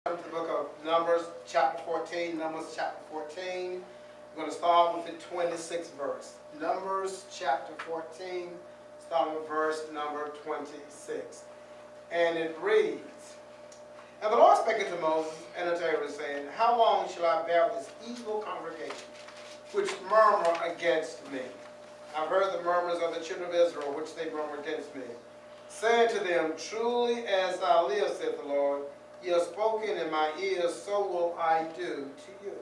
To the book of Numbers, chapter 14. Numbers, chapter 14. We're going to start with the 26th verse. Numbers, chapter 14, starting with verse number 26. And it reads, And the Lord spake unto Moses and unto Aaron, saying, How long shall I bear this evil congregation, which murmur against me? I've heard the murmurs of the children of Israel, which they murmur against me. Saying to them, Truly as I live, saith the Lord, ye have spoken in my ears, so will I do to you.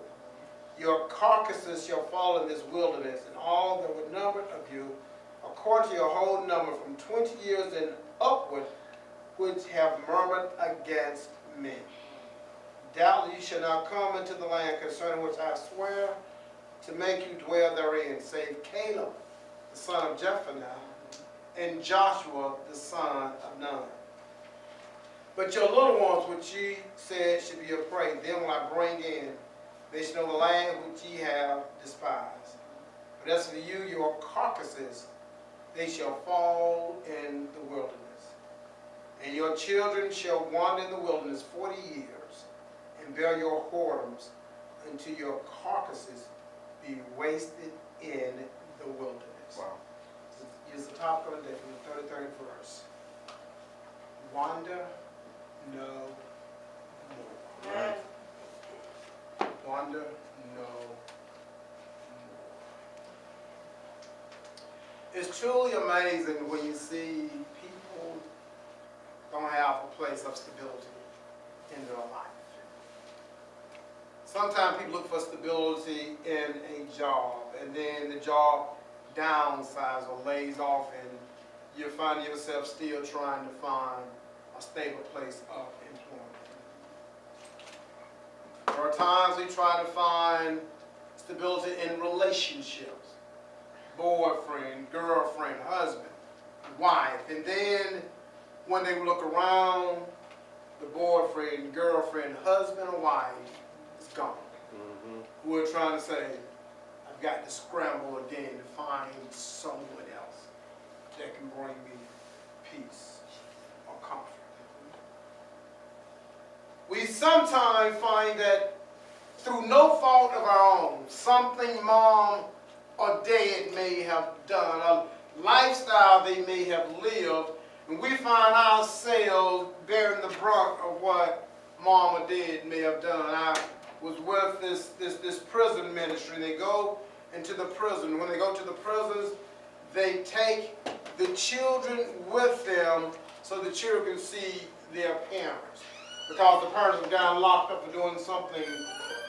Your carcasses shall fall in this wilderness, and all that were numbered of you, according to your whole number, from 20 years and upward, which have murmured against me. Doubtless ye shall not come into the land concerning which I swear to make you dwell therein, save Caleb, the son of Jephunneh, and Joshua, the son of Nun. But your little ones, which ye said should be afraid, them will I bring in. They shall know the land which ye have despised. But as for you, your carcasses, they shall fall in the wilderness. And your children shall wander in the wilderness 40 years, and bear your whoredoms until your carcasses be wasted in the wilderness. Wow. Use the topic of the day from the 33rd verse. Wander no more. Right. Wander no more. It's truly amazing when you see people don't have a place of stability in their life. Sometimes people look for stability in a job, and then the job downsizes or lays off, and you find yourself still trying to find a stable place of employment. There are times we try to find stability in relationships, boyfriend, girlfriend, husband, wife, and then when they look around, the boyfriend, girlfriend, husband, or wife is gone. We're trying to say, I've got to scramble again to find someone else that can bring me peace or comfort. We sometimes find that through no fault of our own, something mom or dad may have done, a lifestyle they may have lived, and we find ourselves bearing the brunt of what mom or dad may have done. I was with this prison ministry, and they go into the prison. When they go to the prisons, they take the children with them so the children can see their parents. Because the parents have gotten locked up for doing something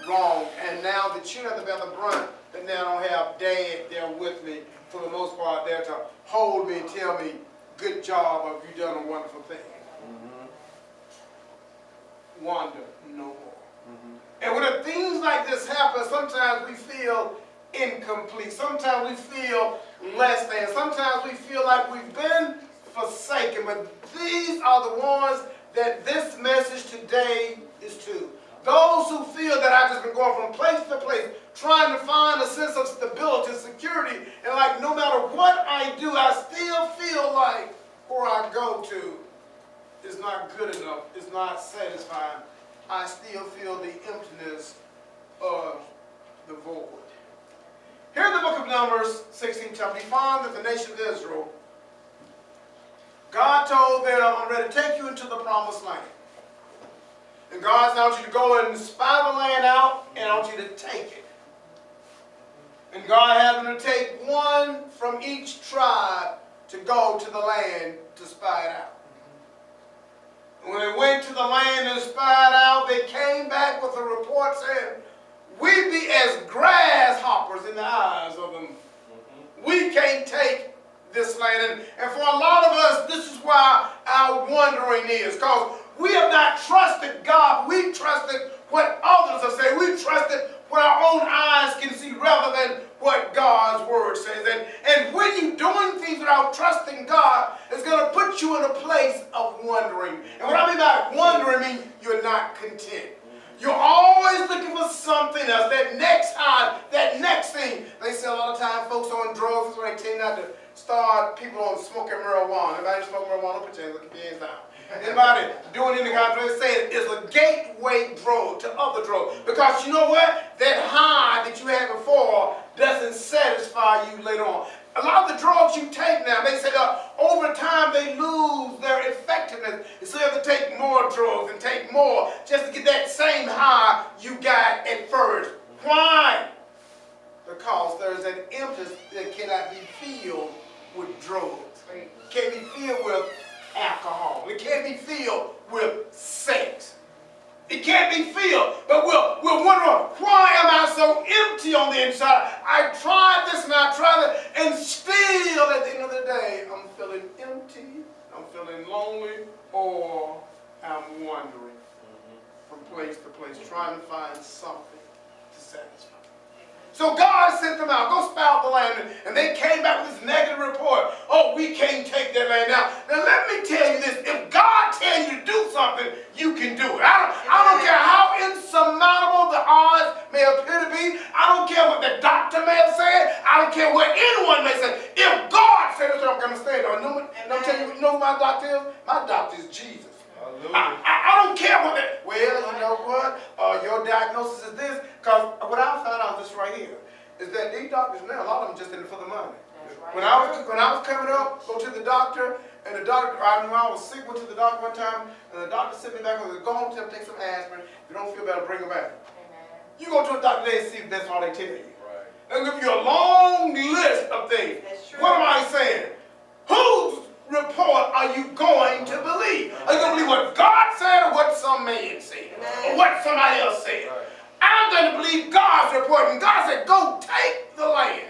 wrong, and now the children have to bear the brunt that now don't have dad there with me for the most part, there to hold me and tell me, good job, or you've done a wonderful thing. Wander no more. And when things like this happen, sometimes we feel incomplete. Sometimes we feel less than. Sometimes we feel like we've been forsaken. But these are the ones that this message today is to. Those who feel that I've just been going from place to place, trying to find a sense of stability, security, and like no matter what I do, I still feel like where I go to is not good enough, is not satisfying. I still feel the emptiness of the void. Here in the book of Numbers, 16 chapter, we find that the nation of Israel, God told them, I'm ready to take you into the promised land. And God said, I want you to go and spy the land out, and I want you to take it. And God had them to take one from each tribe to go to the land to spy it out. And when they went to the land and spied out, they came back with a report saying, we be as grasshoppers in the eyes of them. We can't take this land. And for a lot of us, this is why our wandering is. Because we have not trusted God. We trusted what others have said. We trusted what our own eyes can see rather than what God's word says. And when you're doing things without trusting God, it's going to put you in a place of wondering. And what I mean by wondering, I mean you're not content. You're always looking for something else, that next high, that next thing. They say a lot of times folks on drugs, when they tend not to start people on smoking marijuana. Everybody smoke marijuana, put your hands down. Anybody doing any kind of drug, say it is a gateway drug to other drugs. Because you know what? That high that you had before doesn't satisfy you later on. A lot of the drugs you take now, they say that over time they lose their effectiveness. So you have to take more drugs and take more just to get that same high you got at first. Why? Because there's an emptiness that cannot be filled with drugs. It can't be filled with alcohol. It can't be filled with sex. It can't be filled. But we're wondering, why am I so empty on the inside? I tried this and I tried that, and still at the end of the day, I'm feeling empty, I'm feeling lonely, or I'm wandering from place to place, trying to find something to satisfy. So God sent them out, go scout the land, and they came back with this negative report. Oh, we can't take that land now. Now let me tell you this, if God tells you to do something, you can do it. I don't care how insurmountable the odds may appear to be. I don't care what the doctor may have said. I don't care what anyone may say. If God said it, I'm going to stay there. And I'll tell you, you know who my doctor is? My doctor is Jesus. I don't care what that, well, you know what, your diagnosis is this, because what I found out this right here, is that these doctors now, a lot of them just in it for the money. Right. When I was coming up, go to the doctor, and the doctor, I knew I was sick, went to the doctor one time, and the doctor sent me back and said, go home, take some aspirin, if you don't feel better, bring them back. Amen. You go to a doctor today and see if that's all they tell you. Right. They'll give you a long list of things. What am I saying? Whose report are you going to believe? Are you going to believe what God said or what some man said? Or what somebody else said? I'm going to believe God's report. And God said, go take the land.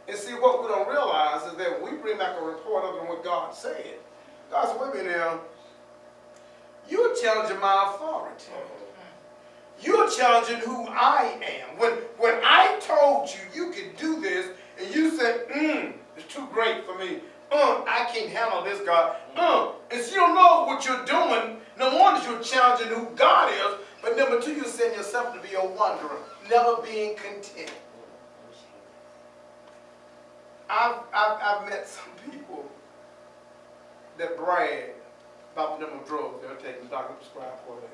And see, what we don't realize is that when we bring back a report other than what God said, God said, wait a minute now, you're challenging my authority. You're challenging who I am. When I told you you could do this, and you said, it's too great for me. I can't handle this, God. And so you don't know what you're doing. No wonder you're challenging who God is. But number two, you're setting yourself to be a wanderer, never being content. I've met some people that brag about the number of drugs they're taking. The doctor prescribed for them.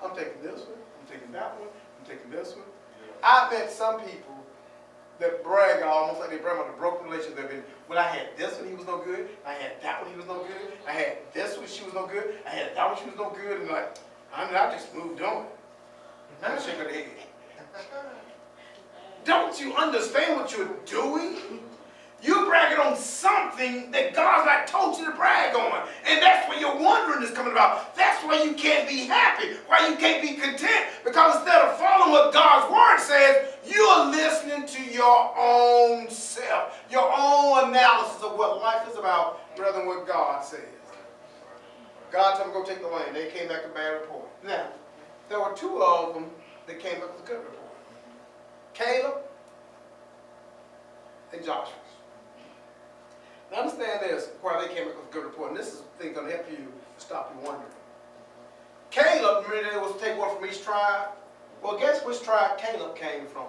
I'm taking this one. I'm taking that one. I'm taking this one. I've met some people that brag almost like they brag about the broken relationship they've been. Well, I had this one, he was no good. I had that one, he was no good. I had this one, she was no good. I had that one, she was no good. And like, I just moved on. I'm shaking her head. Don't you understand what you're doing? You're bragging on something that God's not told you to brag on. And that's where your wondering is coming about. That's why you can't be happy, why you can't be content. Because instead of following what God's word says, you're listening to your own self, your own analysis of what life is about rather than what God says. God told them to go take the land. They came back with a bad report. Now, there were two of them that came back with a good report. Caleb and Joshua. Now understand this, why they came up with a good report, and this is thing going to help you stop you wondering. Caleb, remember they was to take one from each tribe? Well, guess which tribe Caleb came from?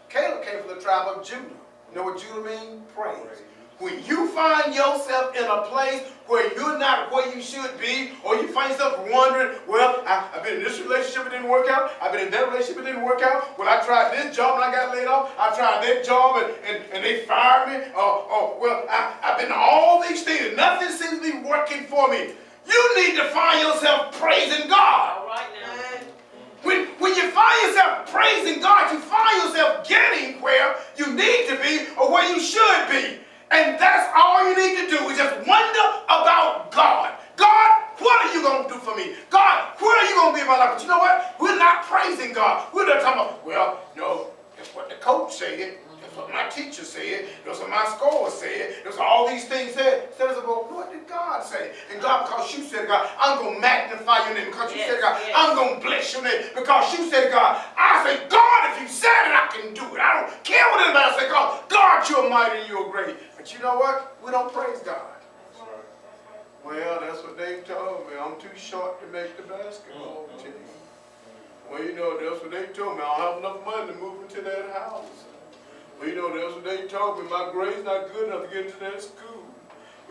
Caleb came from the tribe of Judah. You know what Judah means? Praise. When you find yourself in a place where you're not where you should be, or you find yourself wondering, well, I've been in this relationship, it didn't work out. I've been in that relationship, it didn't work out. Well, I tried this job and I got laid off. I tried that job and they fired me. Well, I've been to all these things. Nothing seems to be working for me. You need to find yourself praising God. All right now. When you find yourself praising God, you find yourself getting where you need to be or where you should be. And that's all you need to do is just wonder about God. God, what are you going to do for me? God, where are you going to be in my life? But you know what? We're not praising God. We're not talking about, well, no, that's what the coach said. That's what my teacher said. That's what my scholar said. That's what all these things said. Instead of, well, what did God say? And God, because you said, God, I'm going to magnify your name. Because you said, God, I'm going to bless your name. Because you said, God, I say, God, if you said it, I can do it. I don't care what anybody else says. God, you're mighty and you're great. But you know what? We don't praise God. Well, that's what they told me. I'm too short to make the basketball team. Well, you know, that's what they told me. I don't have enough money to move into that house. Well, you know, that's what they told me. My grade's not good enough to get into that school.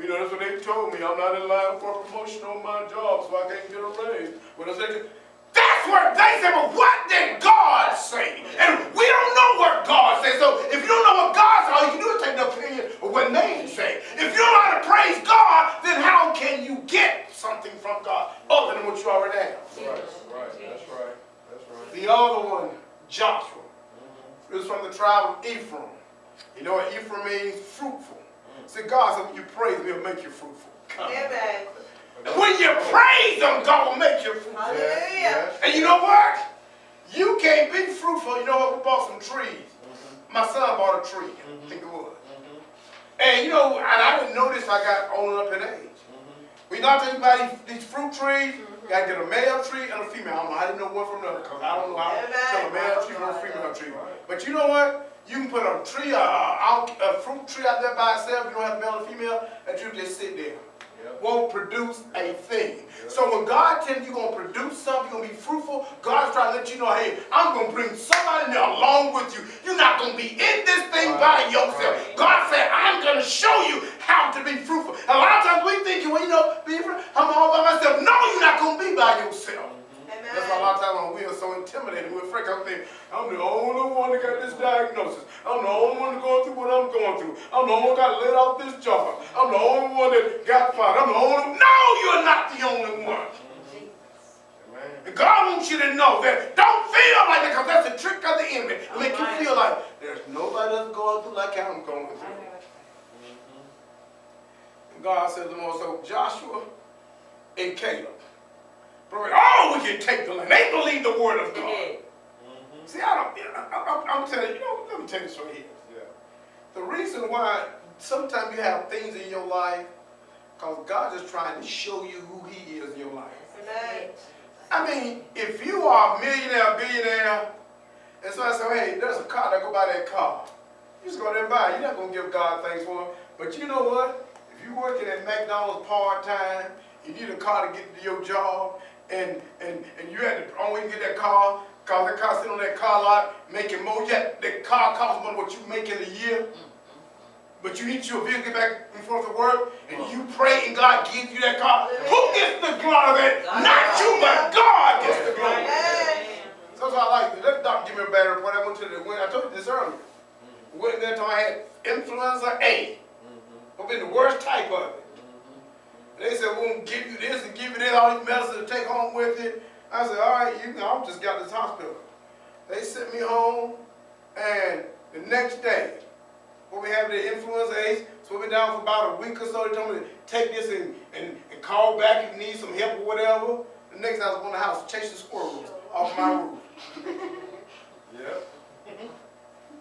You know, that's what they told me. I'm not in line for a promotion on my job, so I can't get a raise. But I said, that's what they said, but what did God say? And we don't know what God says. So if you don't know what God says, all you can do is take the opinion of what man say. If you don't know how to praise God, then how can you get something from God other than what you already have? Right. That's right. That's right. The other one, Joshua. It was from the tribe of Ephraim. You know what Ephraim means? Fruitful. See, God said, when you praise me, it'll make you fruitful. Amen. When you praise him, God will make you fruitful. Hallelujah. And you know what? You can't be fruitful. You know what? We bought some trees. My son bought a tree. I think it was. And you know, and I didn't know this. I got on up in age. We not talking about these fruit trees. You got to get a male tree and a female. I didn't know one from another because I don't know how to tell a male tree from a female tree. But you know what? You can put a tree, a fruit tree out there by itself. You don't have male or female. That tree just sit there. Won't produce a thing. So when God tells you you're going to produce something, you're going to be fruitful, God's trying to let you know, hey, I'm going to bring somebody in there along with you. You're not going to be in this thing by yourself. God said, I'm going to show you how to be fruitful. And a lot of times we think, well, you know, I'm all by myself. No, you're not going to be by yourself. That's why a lot of times we are so intimidated. We're afraid. I'm the only one that got this diagnosis. I'm the only one going through what I'm going through. I'm the only one that got let off this job. I'm the only one that got fired. I'm the only one. No, you're not the only one. And God wants you to know that. Don't feel like that because that's a trick of the enemy. To make you feel like there's nobody else going through like I'm going through. And God said to Moses, so Joshua and Caleb. Oh, we can take the land. They believe the word of God. See, I'm telling you, let me tell you this right here. The reason why sometimes you have things in your life, because God is trying to show you who he is in your life. I mean, if you are a millionaire, billionaire, and so I say, hey, there's a car, that go buy that car. You just go there and buy it. You're not going to give God thanks for it. But you know what? If you're working at McDonald's part-time, you need a car to get to your job, and you had to only get that car because that car sitting on that car lot making more. Yet that car costs more than what you make in a year. But you need your vehicle back and forth to work, and you pray and God gives you that car. Who gets the glory of it? Not you, but God gets the glory. So that's why I like it. Let the doctor give me a bad report. I went to I told you this earlier. Went there until I had influenza A. I've been the worst type of it. They said, we're going to give you this and give you that, all these medicines to take home with you. I said, all right, I just got this hospital. They sent me home, and the next day, when we had the influenza A, so we were down for about a week or so. They told me to take this and call back if you need some help or whatever. The next day I was in the house chasing squirrels off my roof.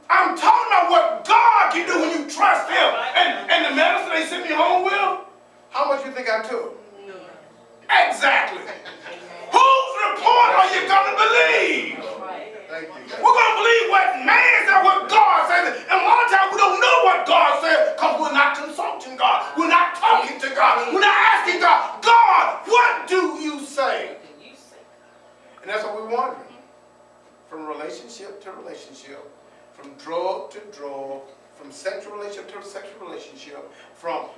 I'm talking about what God can do when you trust him. And the medicine they sent me home with, how much you think I took? Exactly. Whose report are you going to believe? Thank you. We're going to believe what man said, what God says. And a lot of times we don't know what God said because we're not consulting God. We're not talking to God. We're not asking God, God, what do you say? And that's what we're wondering. From relationship to relationship, from drug to drug, from sexual relationship to sexual relationship, from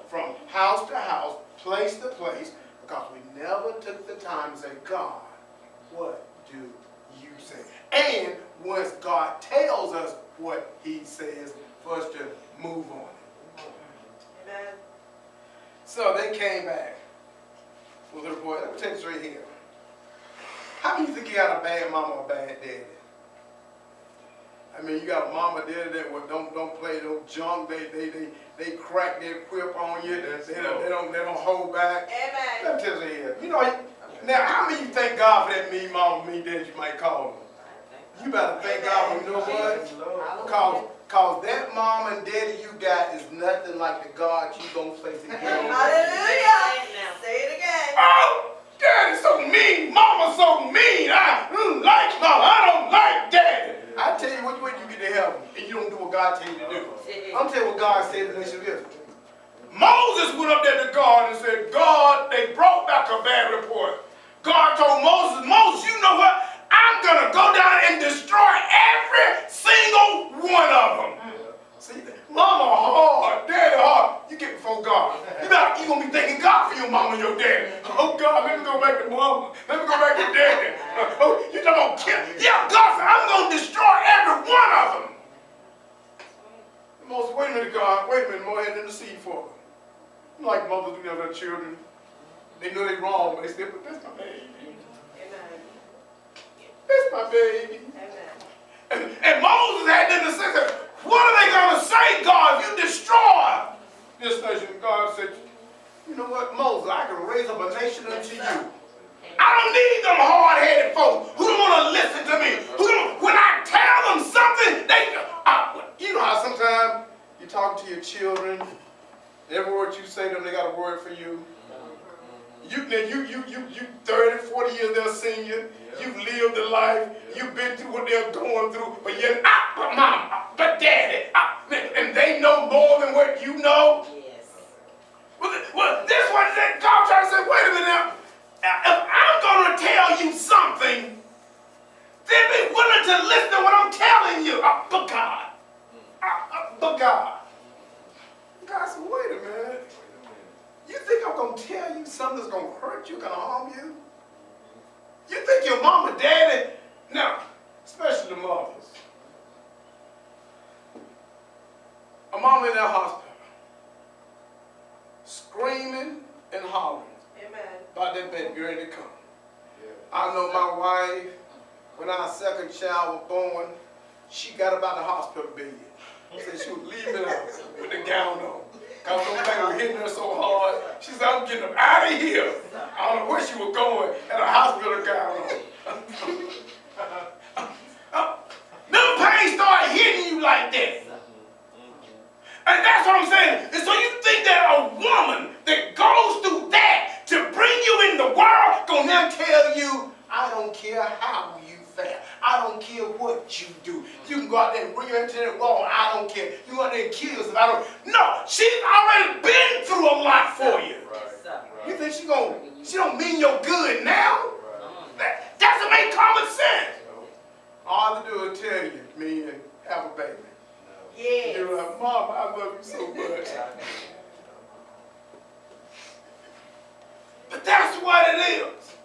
house to house, place to place, because we never took the time to say, God, what do you say? And once God tells us what he says, for us to move on. Amen. So they came back with a report. Let me take this right here. How many think you got a bad mama or a bad daddy? I mean, you got a mama daddy that don't play no junk. They crack their whip on you. They don't hold back. Amen. Let me tell you here. You know, now how many of you thank God for that mean mama, mean daddy you might call them? You better thank God for, you know what? Because that mom and daddy you got is nothing like the God you gonna face again. Hallelujah. Say it again. Oh, daddy's so mean. Mama's so mean. I don't like mama. I don't like daddy. I tell you what, when you get to heaven and you don't do what God tells you to do. I'm telling you what God said to the nation of Israel. Moses went up there to God and said, God, they brought back a bad report. God told Moses, Moses, you know what? I'm going to go down and destroy every single one of them. See, mama hard, daddy hard. You get before God. You going to destroy every one of them. Moses, wait a minute, God. Wait a minute. Go ahead and intercede for them. Like mothers do their children. They know they're wrong, but they say, but that's my baby. Amen. That's my baby. Amen. And Moses had them to say, what are they going to say, God, if you destroy this nation? And God said, you know what, Moses, I can raise up a nation unto you. I don't need them hard-headed folks who don't want to listen to me. When I tell them something, you know how sometimes you talk to your children, every word you say to them, they got a word for you. You 30, 40 years they're senior. You've lived the life. You've been through what they're going through. But yet, but mom, but daddy, and they know more than what you know. Yes. Well, this one, God trying to say, wait a minute now. If I'm going to tell you something, then be willing to listen to what I'm telling you. But God. But God. God said, wait a minute. You think I'm going to tell you something that's going to hurt you, going to harm you? You think your mom and daddy, now, especially the mothers, a mom in that hospital, screaming and hollering Amen. about that baby ready to come. Yeah. I know my wife, when our second child was born, she got about the hospital bed. Said she was leaving out with the gown on. Because those things were hitting her so hard. She said, I'm getting them out of here. I don't know where she was going, and a hospital gown on. Them pains start hitting you like that. And that's what I'm saying. And so you think that a woman that goes through that to bring you in the world gonna now tell you, I don't care how you fare. I don't care what you do. You can go out there and bring her into that wall. I don't care. You go out there and kill yourself. I don't. No, she's already been through a lot for you. Right. You think she don't mean your good now? That doesn't make common sense. All I do is tell you, me and have a baby. Yes. You're like, Mom, I love you so much. But that's what it is.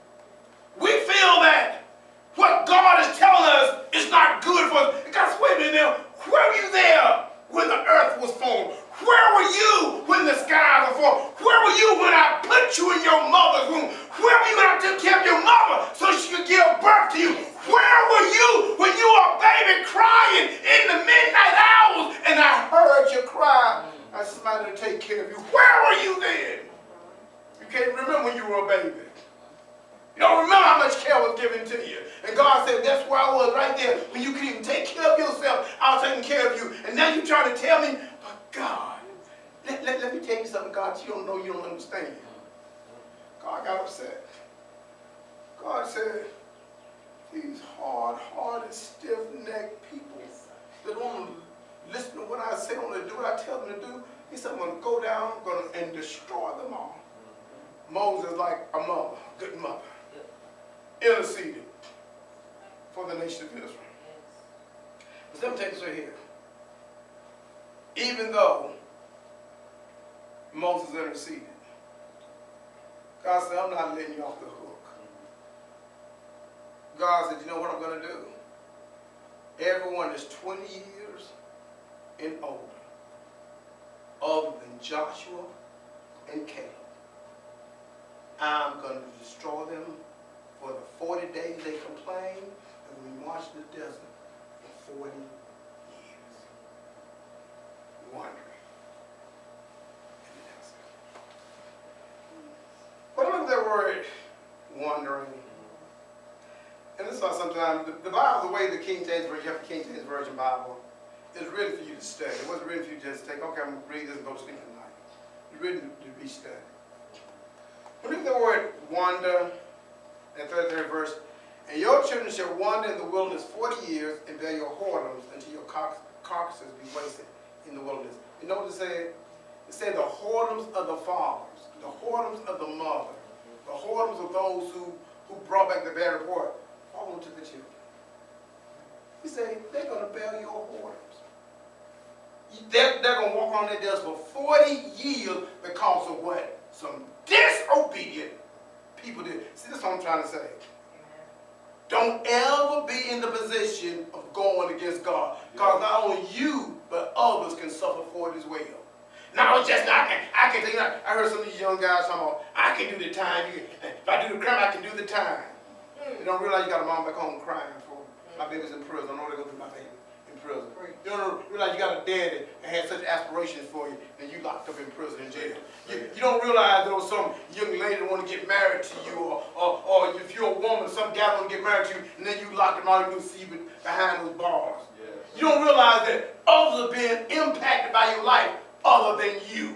We feel that what God is telling us is not good for us. Because wait a minute now, where were you there when the earth was formed? Where were you when the skies were formed? Where were you when I put you in your mother's womb? Where were you when I took care of your mother so she could give birth to you? Where were you when you were a baby crying in the midnight hours and I heard you cry? I said, somebody to take care of you. Where were you then? You can't remember when you were a baby. You don't remember how much care was given to you. And God said, that's where I was right there. When you couldn't even take care of yourself, I was taking care of you. And now you're trying to tell me, but God, let me tell you something, God, you don't know, you don't understand. God got upset. God said, these hard-hearted, stiff-necked people that don't want to listen to what I say, don't want to do what I tell them to do, he said, I'm going to go down and destroy them all. Moses, like a mother, good mother, interceded for the nation of Israel. But let me take this right here. Even though Moses interceded, God said, I'm not letting you off the hook. God said, you know what I'm going to do? Everyone that's 20 years and older, other than Joshua and Caleb, I'm going to destroy them for the 40 days they complained, and we marched in the desert for 40 years. Wandering in the desert. When I look at that word, wandering, and this is why sometimes the Bible, the way the King James Version, you have the King James Version Bible, is written for you to study. It wasn't written for you to just take, okay, I'm going to read this and go to sleep tonight. It's written to be studied. When you look at the word wander, in the 33rd verse, and your children shall wander in the wilderness 40 years and bear your whoredoms until your carcasses be wasted in the wilderness. You know what it said? It said the whoredoms of the fathers, the whoredoms of the mother, the whoredoms of those who brought back the bad report, fall onto the children. He said, they're going to bear your whoredoms. They're going to walk on their dust for 40 years because of what? Some disobedient people did. See, that's what I'm trying to say. Don't ever be in the position of going against God. Because not only you, but others can suffer for it as well. Now it's just, I can think, I heard some of these young guys talking about, I can do the time. If I do the crime, I can do the time. You don't realize you got a mom back home crying for my baby's in prison. I know they go through my baby in prison. You don't realize you got a daddy that had such aspirations for you, and you locked up in prison in jail. You don't realize there was some young lady that want to get married to you, or if you're a woman, some guy want to get married to you, and then you locked them out and you see behind those bars. Yes. You don't realize that others are being impacted by your life other than you.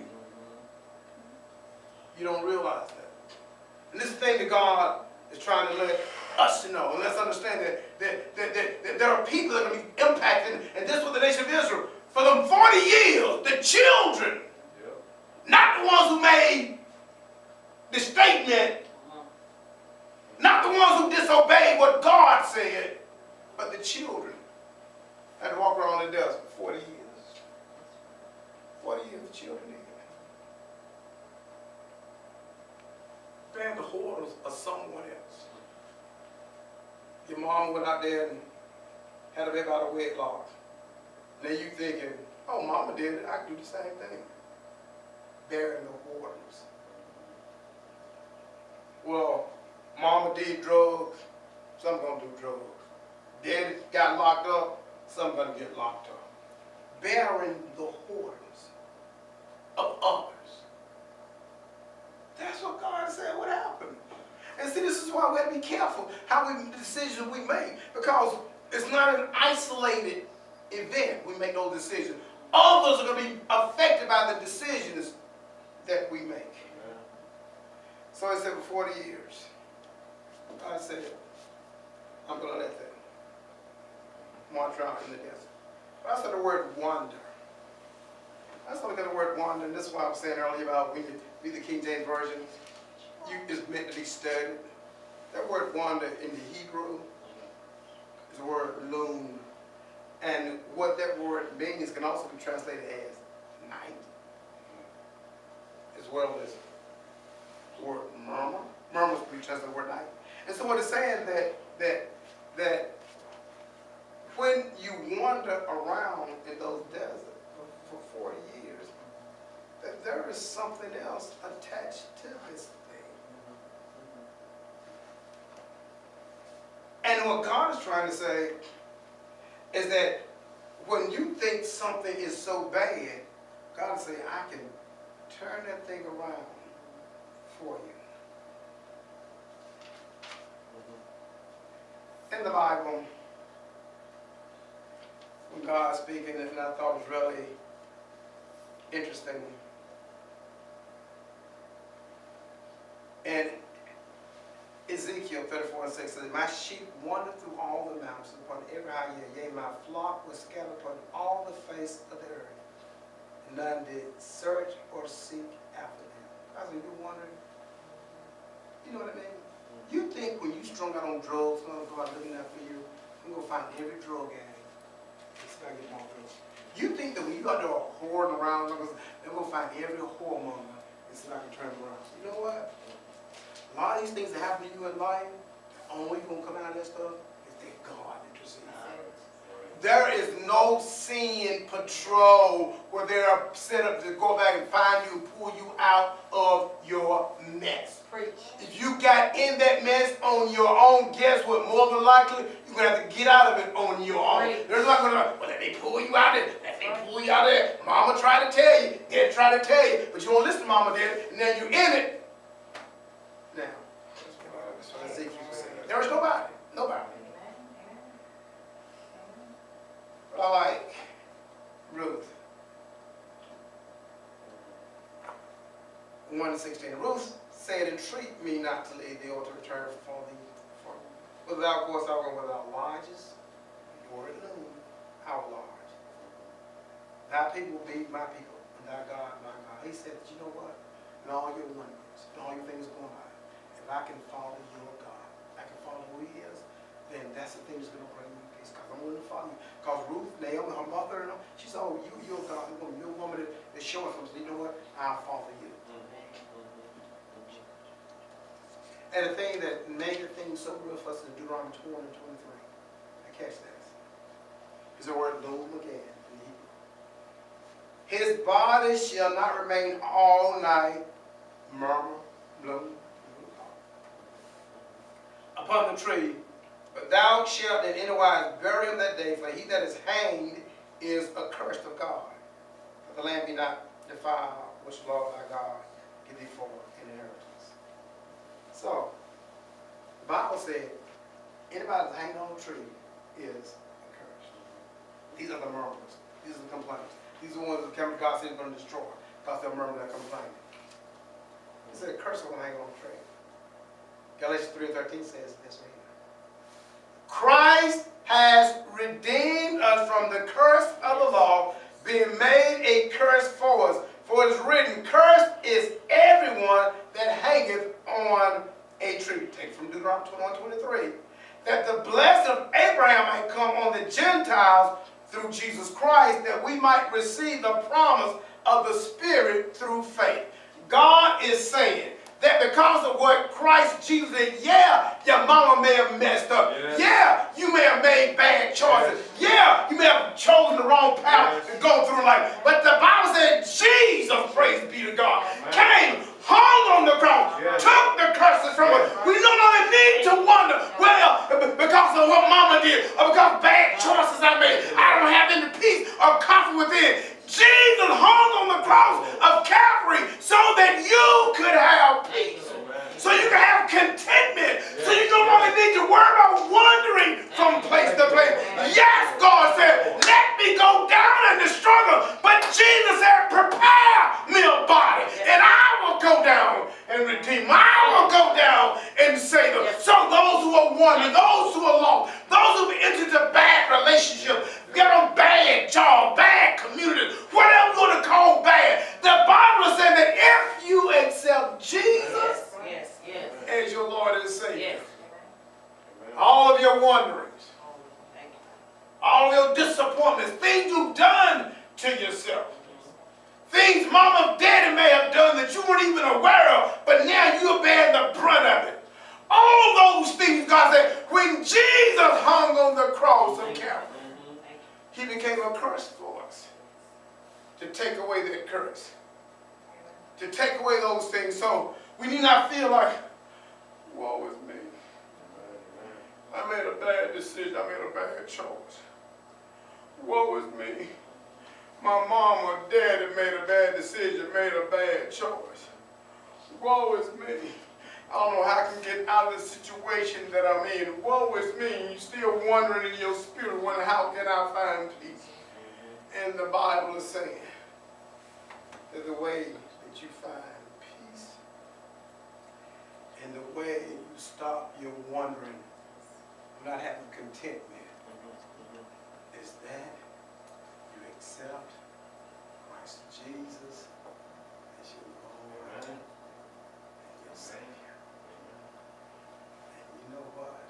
You don't realize that. And this is the thing that God is trying to let us to know. And let's understand that there are people that are going to be impacted, and this was the nation of Israel. For them 40 years, the children, not the ones who made the statement, not the ones who disobeyed what God said, but the children had to walk around the desert for 40 years. 40 years the children did. Bear the horrors of someone else. Your mom went out there and had a baby out of wedlock. Now you thinking, oh, mama did it, I can do the same thing. Bearing the horrors. Well, mama did drugs, some gonna do drugs. Daddy got locked up, some gonna get locked up. Bearing the horrors of others. That's what God said would happen. And see, this is why we have to be careful the decisions we make, because it's not an isolated event. We make those decisions. Others are going to be affected by the decisions that we make. Amen. So I said for 40 years, God said, I'm going to let them march around in the desert. But I said the word wander. I just want to get the word wander, and this is why I was saying earlier about when you read the King James Version, it's meant to be studied. That word wander in the Hebrew is the word loon. And what that word means can also be translated as night, as well as the word murmur. Murmur can be translated as the word night. And so what it's saying that when you wander around in those deserts for 40 years, that there is something else attached to this thing. And what God is trying to say is that when you think something is so bad, God is saying, I can turn that thing around for you. In the Bible, when God's speaking, and I thought it was really interesting. And Ezekiel 34:6 says, my sheep wandered through all the mountains upon every high hill, yea, my flock was scattered upon all the face of the earth, and none did search or seek after them. I said, you're wondering, you know what I mean? You think when you strung out on drugs, someone's going to go out looking out for you, you're going to find every drug gang. It's going to get more drugs. You think that when you out there whoring around, they're going to find every whoremonger and see if I can turn them around. You know what? A lot of these things that happen to you in life, the only way you're going to come out of that stuff is that God intercedes. There is no sin patrol where they're set up to go back and find you and pull you out of your mess. Preach. If you got in that mess on your own, guess what? More than likely, you're going to have to get out of it on your own. Preach. They're not going to, well, let me pull you out of it. Let me pull you out of there. Mama tried to tell you. Dad tried to tell you. But you won't listen to Mama, Dad. And now you're in it. Now, that's what Ezekiel was saying. There is nobody. Nobody. But I like Ruth. 1:16. Ruth said, entreat me not to leave thee or to return for thee. But thou, of course, I will without lodges, nor alone, how large. Thy people will be my people, and thy God, my God. He said, you know what? In all your wonders, in all your things going on, if I can follow your God, I can follow who he is, then that's the thing that's going to bring me peace. Because I'm willing to follow you. Because Ruth, Naomi, her mother, she said, oh, you're God, you're a woman that's showing something. You know what? I'll follow you. And the thing that made the thing so real for us is Deuteronomy 20 and 23. I catch that. Is the word loom again in Hebrew. His body shall not remain all night, murmur, bloom, upon the tree, but thou shalt in any wise bury him that day, for he that is hanged is accursed of God. That the land be not defiled, which the Lord thy God give thee for an inheritance. So, the Bible said, anybody that's hanging on a tree is accursed. These are the murmurers. These are the complaints. These are the ones that come to God saying they're going to destroy because they're murmuring and complaining. He said, curse will hang on a tree. Galatians 3:13 says this right here. Christ has redeemed us from the curse of the law, being made a curse for us. For it is written, cursed is everyone that hangeth on a tree. Take from Deuteronomy 21:23. That the blessing of Abraham might come on the Gentiles through Jesus Christ, that we might receive the promise of the Spirit through faith. God is saying that because of what Christ Jesus did, yeah, your mama may have messed up. Yes. Yeah, you may have made bad choices. Yes. Yeah, you may have chosen the wrong path to go through life. But the Bible said Jesus, praise be to God, came, hung on the cross, took the curses from us. We no longer need to wonder, well, because of what mama did, or because bad choices I made, I don't have any peace or comfort within. Jesus hung on the cross of Calvary so that you could have peace. So you can have contentment. So you no longer need to worry about wandering from place to place. Yes, God said, let me go down in the struggle. But Jesus said, prepare me a body. And I will go down and redeem. I will go down and save them. So those who are wandering, those who are lost, those who have entered into bad relationships, get a bad job, bad community, whatever you want to call bad. The Bible says that if you accept Jesus as your Lord and Savior, all of your wanderings, all of your disappointments, things you've done to yourself, things mama and daddy may have done that you weren't even aware of, but now you're bearing the brunt of it. All those things, God said, when Jesus hung on the cross of Calvary, he became a curse for us. To take away that curse. To take away those things. So we need not feel like, woe is me. I made a bad decision. I made a bad choice. Woe is me. My mom or daddy made a bad decision, made a bad choice. Woe is me. I don't know how I can get out of the situation that I'm in. Woe is me. You're still wondering in your spirit, wondering how can I find peace? And the Bible is saying that the way that you find peace and the way you stop your wandering, not having contentment, is that you accept Christ Jesus as your Lord and your Savior. And you know what?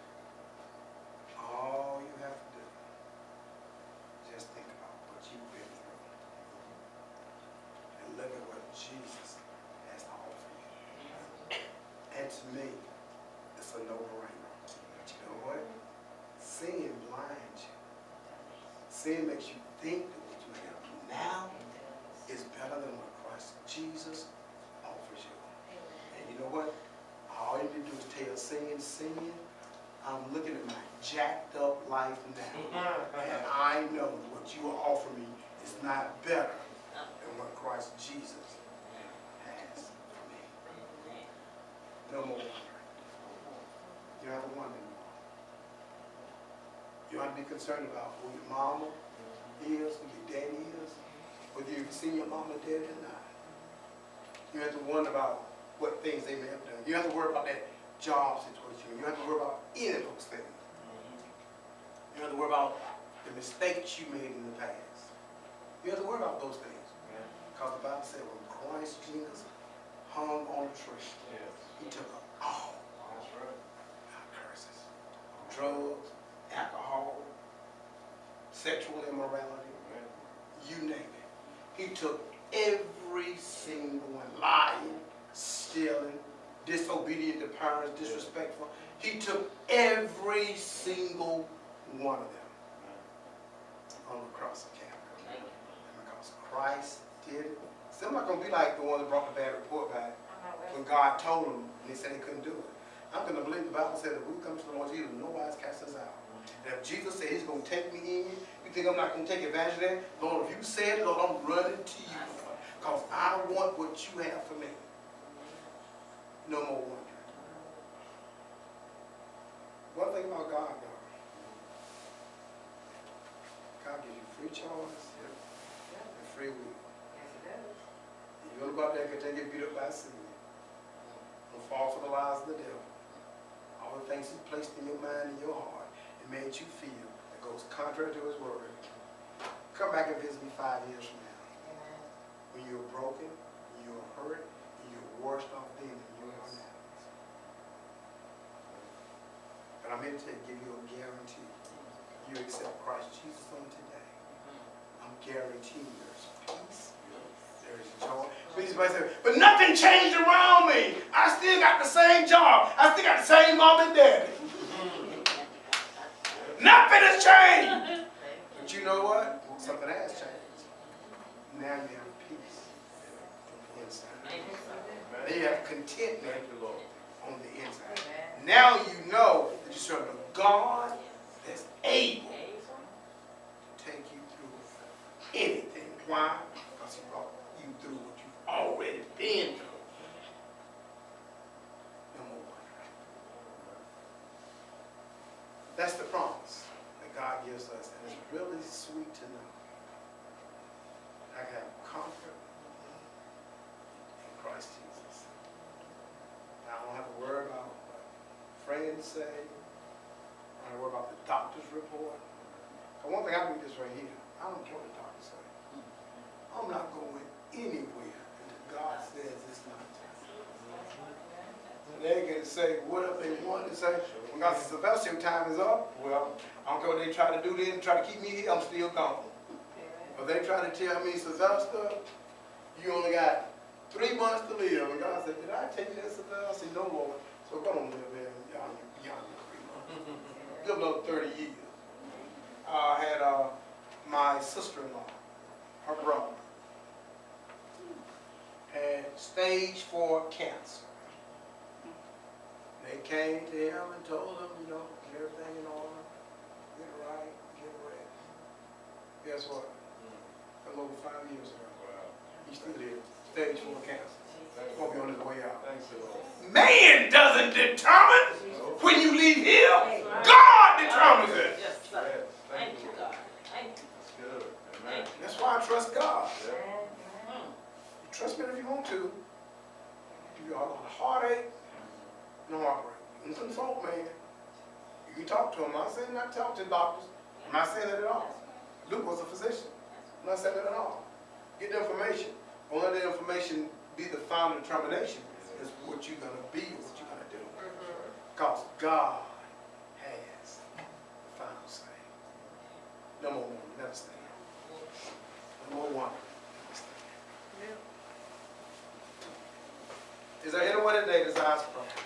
All you have to do is just think about what you've been through and look at what Jesus has to offer you. And to me, it's a no-brainer. But you know what? Sin blinds you. Sin makes you think that what you have now is better than what Christ Jesus offers you. And you know what? All you need to do is tell sin, I'm looking at my jacked up life now. And I know what you will offer me is not better than what Christ Jesus has for me. No more wondering. You don't have to wonder anymore. You don't have to be concerned about who your mama is, who your daddy is, whether you've seen your mama or daddy or not. You don't have to wonder about what things they may have done. You don't have to worry about that job situation. You don't have to worry about any of those things. You don't have to worry about the mistakes you made in the past. You don't have to worry about those things. Because the Bible said when Christ Jesus hung on the tree, he took all our curses. Drugs, alcohol, sexual immorality, you name it. He took every single one. Lying, stealing, disobedient to parents, disrespectful. He took every single one of them on the cross of Calvary. And because Christ did it, some not going to be like the ones that brought the bad report back when God told them and they said they couldn't do it. I'm going to believe the Bible said that we come to the Lord Jesus, nobody's cast us out. And if Jesus said he's going to take me in, you think I'm not going to take advantage of that? Lord, if you said it, Lord, I'm running to you. Because I want what you have for me. No more wondering. One thing about God, though. God gives you free choice and free will. You don't go out there and get beat up by sin. Don't fall for the lies of the devil. All the things he placed in your mind and your heart and made you feel that goes contrary to his word. Come back and visit me 5 years from now. When you're broken, you're hurt, and you're worse off then than you are now. And I'm here to give you a guarantee. You accept Christ Jesus on today. I'm guaranteeing there's peace, there is joy. But nothing changed around me. I still got the same job. I still got the same mom and daddy. Nothing has changed. But you know what? Something has changed. Now you have peace on the inside. They have contentment on the inside. Now you know that you serve a God that's able to take you through anything. Why? Because he brought you through what you've already been through. No more wondering. That's the promise that God gives us, and it's really sweet to know. I can have comfort in Christ Jesus. I don't have to worry about what friends say. I don't have to worry about the doctor's report. But one thing I do this right here. I don't care what the doctor says. I'm not going anywhere until God says it's not. And they can say whatever they want to say. When God says, Sylvester, your time is up. Well, I don't care what they try to do then, try to keep me here, I'm still gone. But they try to tell me, Sylvester, you only got 3 months to live. And God said, did I tell you that, Sylvester? I said, no, Lord. So go on live there beyond your 3 months. Live another 30 years. I had my sister-in-law, her brother, had stage 4 cancer. They came to him and told him, you know, get everything in order, get it right, get it ready. Guess what? A little over 5 years ago. Wow. He's still there. Stage 4 cancer. Won't be on his way out. Man doesn't determine when you leave here. God determines it. Yes, sir. Thank you, God. Thank you. That's good. Amen. That's why I trust God. Yeah. Trust me if you want to. Give you a lot of heartache, no heartbreak. You can consult man. You can talk to him. I'm not saying not talk to doctors. I'm not saying that at all. Luke was a physician. I'm not saying that at all. Get the information. Don't let the information be the final determination. It's what you're going to be, what you're going to do. Because God has the final say. No more one. Never stand. No more one. Never stand. Is there anyone today that desires to pray?